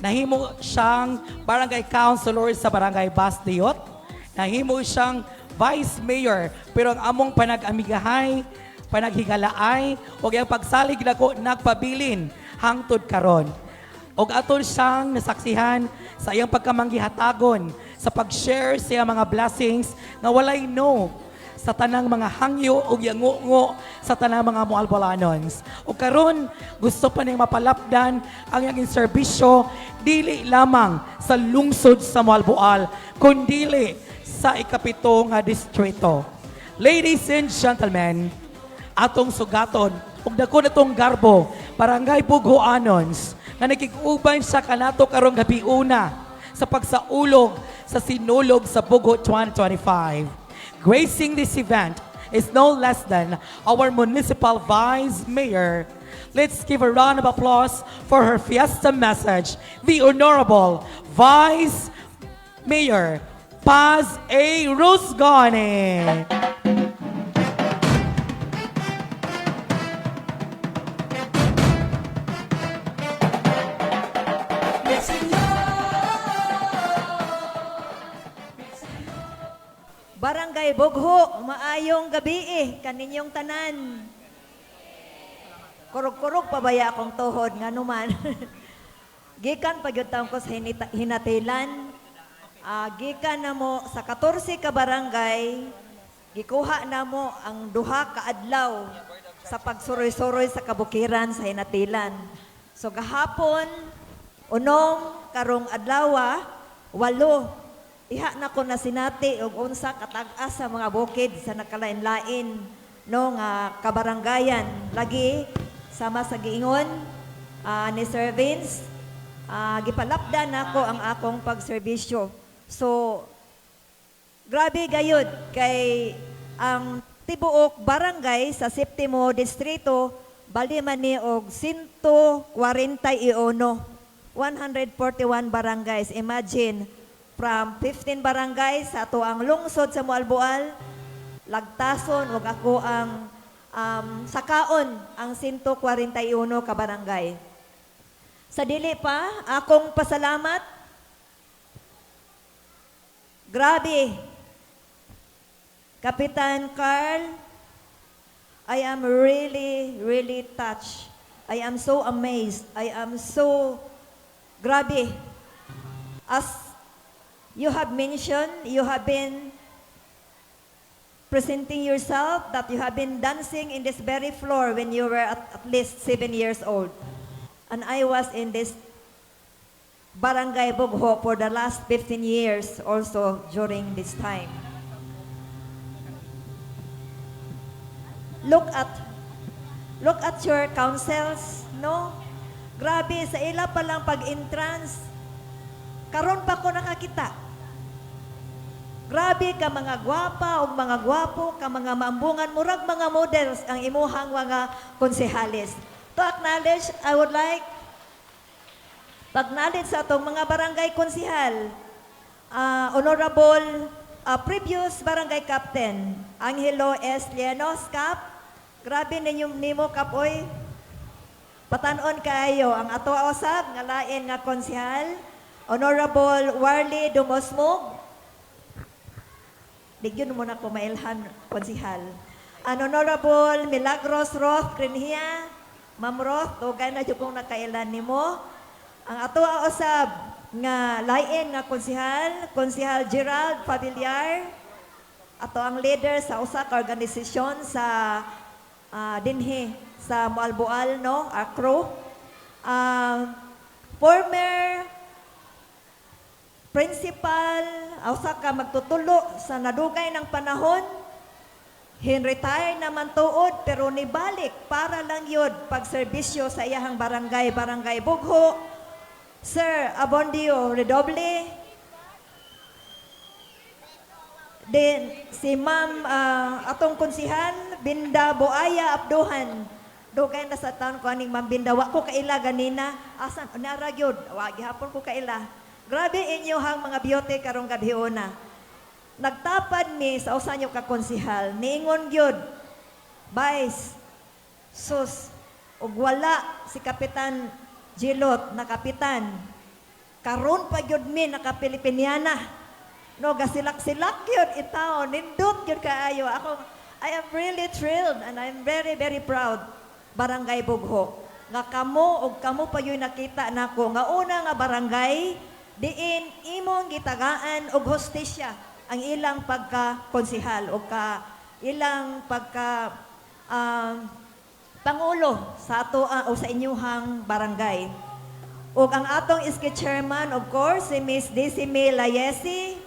Nahimo siyang barangay councilor sa barangay Basdiot. Nahimo siyang vice mayor. Pero ang among panag-amigahay, panaghigalaay, o ang pagsalig nako nagpabilin hangtod karon. Og aton siyang nasaksihan sa iyang pagkamanggihatagon sa pag-share sa iyang mga blessings na walay no sa tanang mga hangyo o yangungo sa tanang mga mualbolanons. O karon gusto pa niyang mapalapdan ang iyang serbisyo dili lamang sa lungsod sa Mualboal, kundili sa ikapito nga distrito. Ladies and gentlemen, atong sugaton ug dako natong garbo, Barangay Bugoanons, nga nakig-uban sa kanato karong gabi una sa pagsaulog sa sinulog sa Bugo 2025. Gracing this event is no less than our Municipal Vice Mayor. Let's give a round of applause for her fiesta message, the Honorable Vice Mayor Paz A. Rusgone. Barangay Bugho, maayong gabi kaninyong tanan. Kurog-kurog pabaya akong tuhod nga numan. Gikan pagyutang ko sa hinatilan. Gikan na mo sa 14 ka barangay, gikuha na mo ang duha ka adlaw sa pagsuroy-suroy sa kabukiran sa hinatilan. So gahapon, unom karong adlaw, 8 iha na ko na sinati og unsa katag-as sa mga bukid sa nakalain-lain no nga kabarangayan lagi sama sa giingon ni Sir Vince, gipalapdan nako ang akong pagserbisyo. So grabe gayud kay ang tibuok barangay sa Septimo Distrito bali man ni og 141 barangays. Imagine, from 15 barangays sa ato ang lungsod sa Mualboal, lagtason ug ako ang sakaon ang 141 ka barangay. Sa dili pa akong pasalamat, grabe, Kapitan Carl, I am really touched. I am so amazed. I am so grabe. As you have mentioned, you have been presenting yourself that you have been dancing in this very floor when you were at least 7 years old. And I was in this Barangay Bugho for the last 15 years also during this time. Look at your councils, no? Grabe, sa ila pa lang pag-entrance, karon pa ko nakakita. Grabe ka mga gwapa o mga gwapo, ka mga maambungan, murag mga models ang imuhang mga konsehalis. To acknowledge, I would like to acknowledge sa atong mga barangay konsehal, Honorable previous barangay captain, Angelo S. Llanos, Kap. Grabe nimo, Kap, oy. Patanon kayo ang ato usab nga lain nga konsehal, Honorable Warley Dumosmog. Digyon mo na ko mailhan, konsihal. An Honorable Milagros Roth Crenhia, Ma'am Roth, tugay na dyan kong nakailan ni mo. Ang ato usab nga lain nga konsihal Gerald Pabiliar, ato ang leader sa usa ka organisasyon sa dinhi sa Mualboal, no, ACRO. Former principal, usa ka magtutulo sa nadugay ng panahon, retire naman tuod, pero nibalik para lang yun pagserbisyo sa iyahang barangay, Barangay Bugho, Sir Abondio Redoble. Then si Ma'am atong konsihal, Binda Boaya Abduhan. Dugay na sa taon ko aning Ma'am Binda, wa ko kaila ganina, asan, naragyod, wagi hapon ko kaila. Grabe inyohang mga biyote karong gabiuna. Nagtapad mi sa usa nyo ka konsihal, niingon gyud, Vice, sus, ug wala si Kapitan Gilot na kapitan, karon pa gyud mi naka-Pilipiniana. No, gasilak-silak yun, itaw, nindot yun kaayo. I am really thrilled and I'm very, very proud, Barangay Bugho. Nga kamo pa yun nakita nako. Nga una nga barangay, diin imong gitagaan og hostisya ang ilang pagka-konsihal o ilang pagka pangulo sa ato o sa inyuhang barangay. O ang atong iski chairman, of course, si Miss Decime Layesi.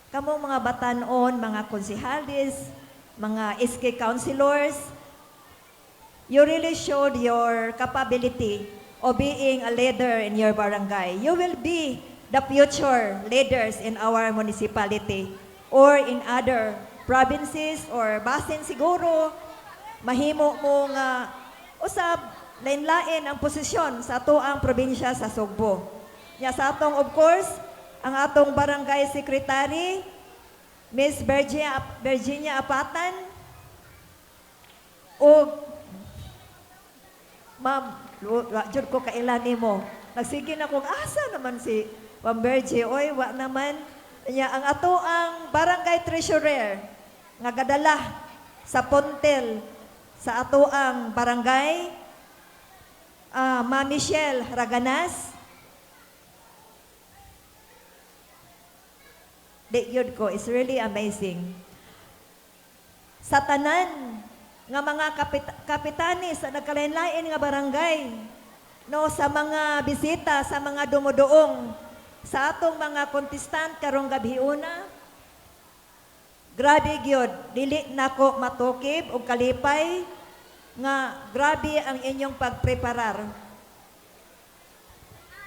Kamong mga batanon, mga konsihalis, mga SK councilors, you really showed your capability of being a leader in your barangay. You will be the future leaders in our municipality or in other provinces or basin siguro mahimo mo nga usab lain-lain ang posisyon sa atoang probinsya sa Sugbo. Nya sa atong of course ang atong barangay secretary, Miss Virginia Apatan, o ma'am, jud ko kailan nimo. Nagsige na kung asa naman si Ma'am Virgie. Oy, wa naman. Nya ang atoang barangay treasurer nga gadala sa Pontel sa atoang barangay, Ma'am Michelle Raganas. Yun ko, it's really amazing. Sa tanan nga mga kapitanis sa nagkalain-lain nga barangay, no, sa mga bisita, sa mga dumudoong, sa atong mga kontestant karong gabhiuna, grabe gyud, dili nako matukib og kalipay nga grabe ang inyong pagpreparar.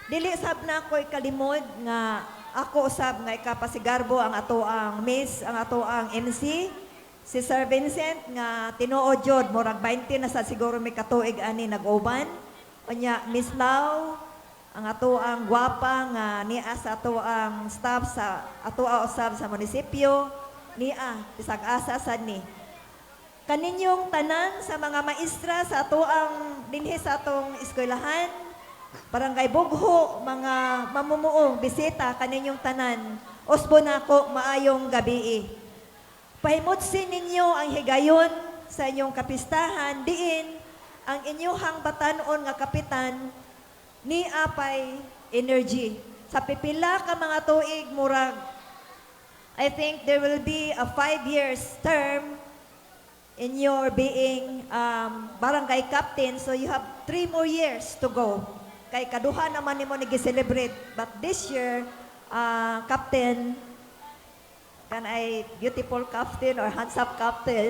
Dili sab na ko'y kalimod nga ako usab nga ikapasigarbo ang ato ang miss, ang ato ang MC, si Sir Vincent nga tinuod jud murag 20 na sa siguro may katuig ani nag-uban. Unya Miss Lau, ang ato ang gwapa nga niya sa ato ang staff sa ato usab sa munisipyo, niya isag asa sad ni. Kaninyong tanan sa mga maestra sa ato ang dinhi sa atong eskwelahan, Barangay Bugho, mga mamumuong bisita kaninyong tanan, usbo nako maayong gabi. Pahimutsin ninyo ang higayon sa inyong kapistahan, diin ang inyuhang batanon nga kapitan ni apay energy. Sa pipila ka mga tuig murag, I think there will be a 5 years term in your being barangay captain, so you have 3 more years to go. Kay kaduha naman nimo nigi-celebrate, but this year, captain, kan ay beautiful captain or handsome captain,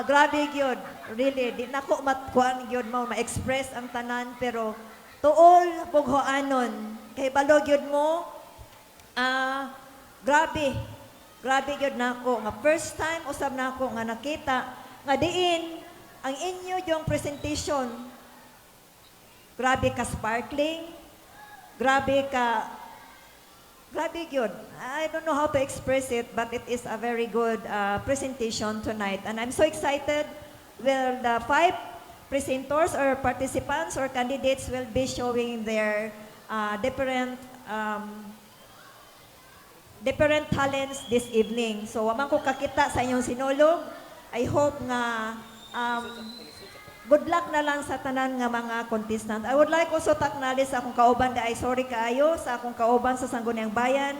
grabe gyud, really, di nako matkuan gyud mo ma-express ang tanan, pero tuol bughoanon, kay balo gyud mo, grabe gyud nako, nga first time usab nako nga nakita, nga diin, ang inyo yung presentation, grabe ka sparkling, grabe good. I don't know how to express it, but it is a very good presentation tonight. And I'm so excited. Well, the 5 presenters or participants or candidates will be showing their different talents this evening. So, waman ko kakita sa inyong sinulog. I hope nga good luck na lang sa tanan nga mga contestant. I would like also to acknowledge sa akong kauban ay sorry kaayo sa akong kauban sa Sangguniang Bayan,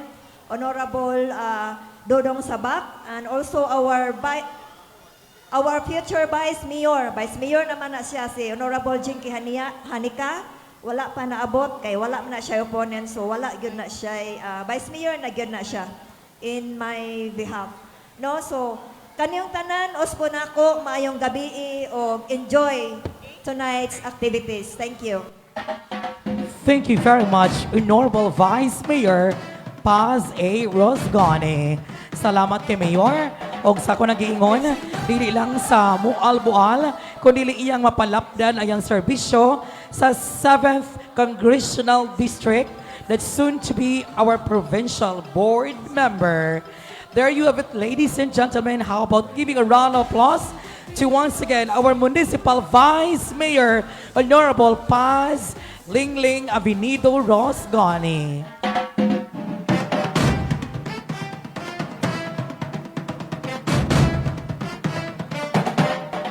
Honorable Dodong Sabak, and also our future Vice Mayor. Vice Mayor naman na siya si Honorable Jinky Hanika. Wala pa naabot kay wala na siya opponent, so wala gyud na siya Vice Mayor na gyud na siya in my behalf. No, so kaniyong tanan, ospo nako, maayong gabi o enjoy tonight's activities. Thank you. Thank you very much, Honorable Vice Mayor Paz A. Rosgone. Salamat kay Mayor. Og sa ko nag-iingon, dili lang sa mual-bual, kundi iyang mapalapdan ayang serbisyo sa 7th Congressional District that soon to be our provincial board member. There you have it, ladies and gentlemen. How about giving a round of applause to once again our Municipal Vice Mayor, Honorable Paz Lingling Avenido Rosgoni.